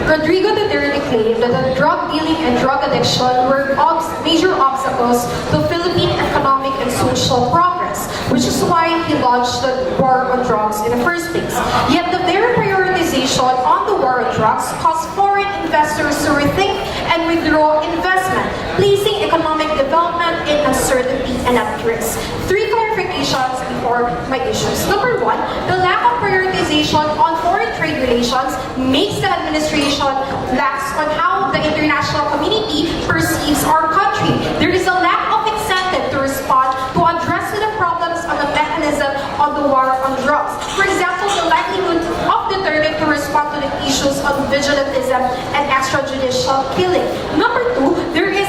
Rodrigo Duterte claimed that the drug dealing and drug addiction were major obstacles to Philippine economic and social progress, which is why he launched the war on drugs in the first place. Yet the very prioritization on the war on drugs caused foreign investors to rethink and withdraw investment, placing economic development in uncertainty and at risk. Three clarifications before my issues. Number one, the lack of prioritization on foreign trade relations makes the administration lax on how the international community perceives our country. There is a lack of incentive to respond to address the problems on the mechanism of the war on drugs. For example, the likelihood of Duterte to respond to the issues of vigilantism and extrajudicial killing. Number two, there is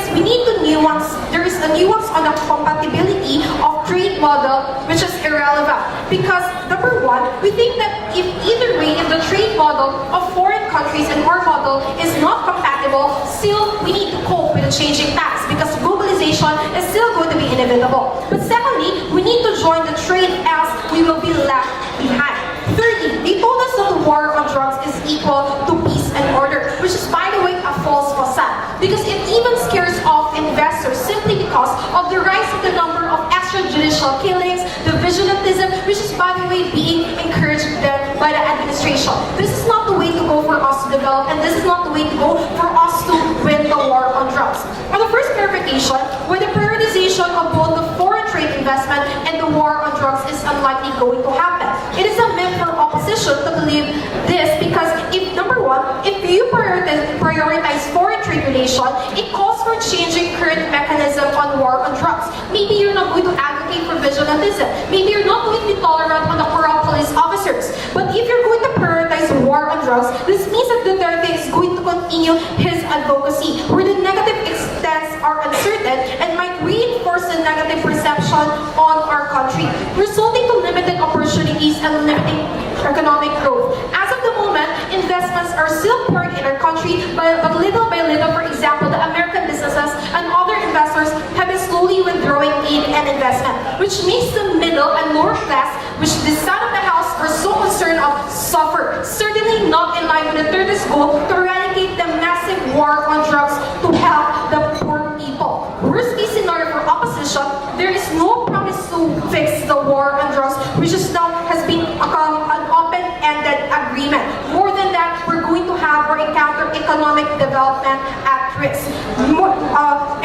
a nuance on the compatibility of trade model, which is irrelevant. Because number one, we think that if either way, if the trade model of foreign countries and our model is not compatible, still we need to cope with the changing times because globalization is still going to be inevitable. But secondly, we need to join the trade else we will be left behind. Thirdly, they told us that the war on drugs is equal to peace and order, which is, by the way, a false facade. Because it even scares off investors simply because of the rise of the number of extrajudicial killings, the vigilantism, which is, by the way, being encouraged by the administration. This is not the way to go for us to develop, and this is not the way to go for us to win the war on drugs. On the first clarification, with the prioritization of both the foreign trade investment and the war on drugs is unlikely going to happen. It is a myth for opposition to believe this because if, number one, if you prioritize foreign trade relation, it calls for changing current mechanism on war on drugs. Maybe you're not going to advocate for vigilantism. Maybe you're not going to be tolerant on the corrupt police officers. But if you're going to prioritize war on drugs, this means that Duterte is going to continue his advocacy, where the negative extents are uncertain and might reinforce the negative perception on our country, resulting to limited opportunities and limiting economic growth. As of the moment, investments are still pouring in our country, but little by little, for example, the American businesses and other investors have been slowly withdrawing aid and investment, which makes the middle and lower class, which this side of the house are so concerned of, suffer. Certainly not in line with Duterte's goal to eradicate the massive war on drugs to help the poor people. Worst case scenario for opposition, there is no promise to fix the war on drugs, which is now has been an open-ended agreement. More than that, we're going to have or encounter economic development at risk.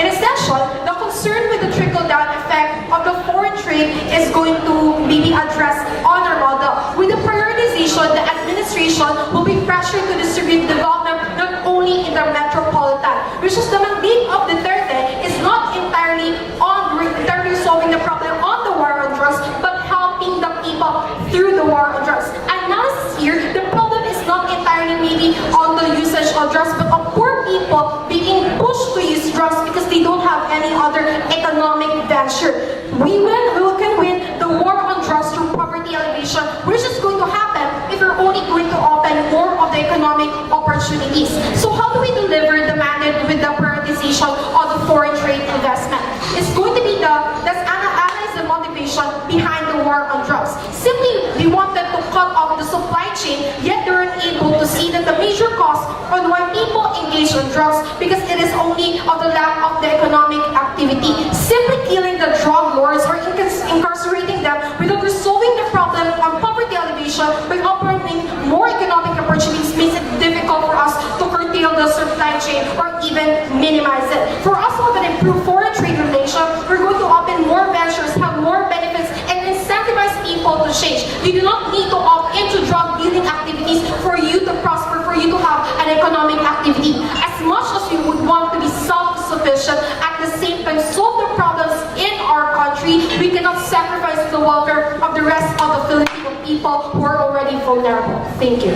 In essential, the concern with the trickle-down effect of the foreign trade is going to be addressed on our model. With the prioritization, the administration will be pressured to distribute development not only in the metropolitan, which is the mandate of Duterte is not entirely solving the problem on the war on drugs, but helping the people through the war on drugs. Analysis here, the problem is not entirely maybe on the usage of drugs, but of poor people being pushed to use drugs because they don't have any other economic venture. We can win the war on drugs through poverty alleviation, which is going to happen if we're only going to open more of the economic opportunities. So how do we deliver the mandate with the prioritization of the foreign trade investment? It's going to be let's analyze the motivation behind the war on drugs. Simply, we wanted to cut off the supply chain, yet they weren't able to see that the major cost on why people engage in drugs because it is only of the lack of the economic activity. Simply killing the drug lords or incarcerating them without resolving the problem on poverty alleviation by opening more economic opportunities makes it difficult for us to curtail the supply chain or even minimize it. For us to have an improved foreign trade relation, we're going to open more ventures, have more benefits, and incentivize people to change. You do not need to opt into drug dealing activities for you to prosper, for you to have an economic activity. As much as we would want to be self-sufficient, at the same time solve the problems in our country, we cannot sacrifice the welfare of the rest of the Filipino people who are already vulnerable. Thank you.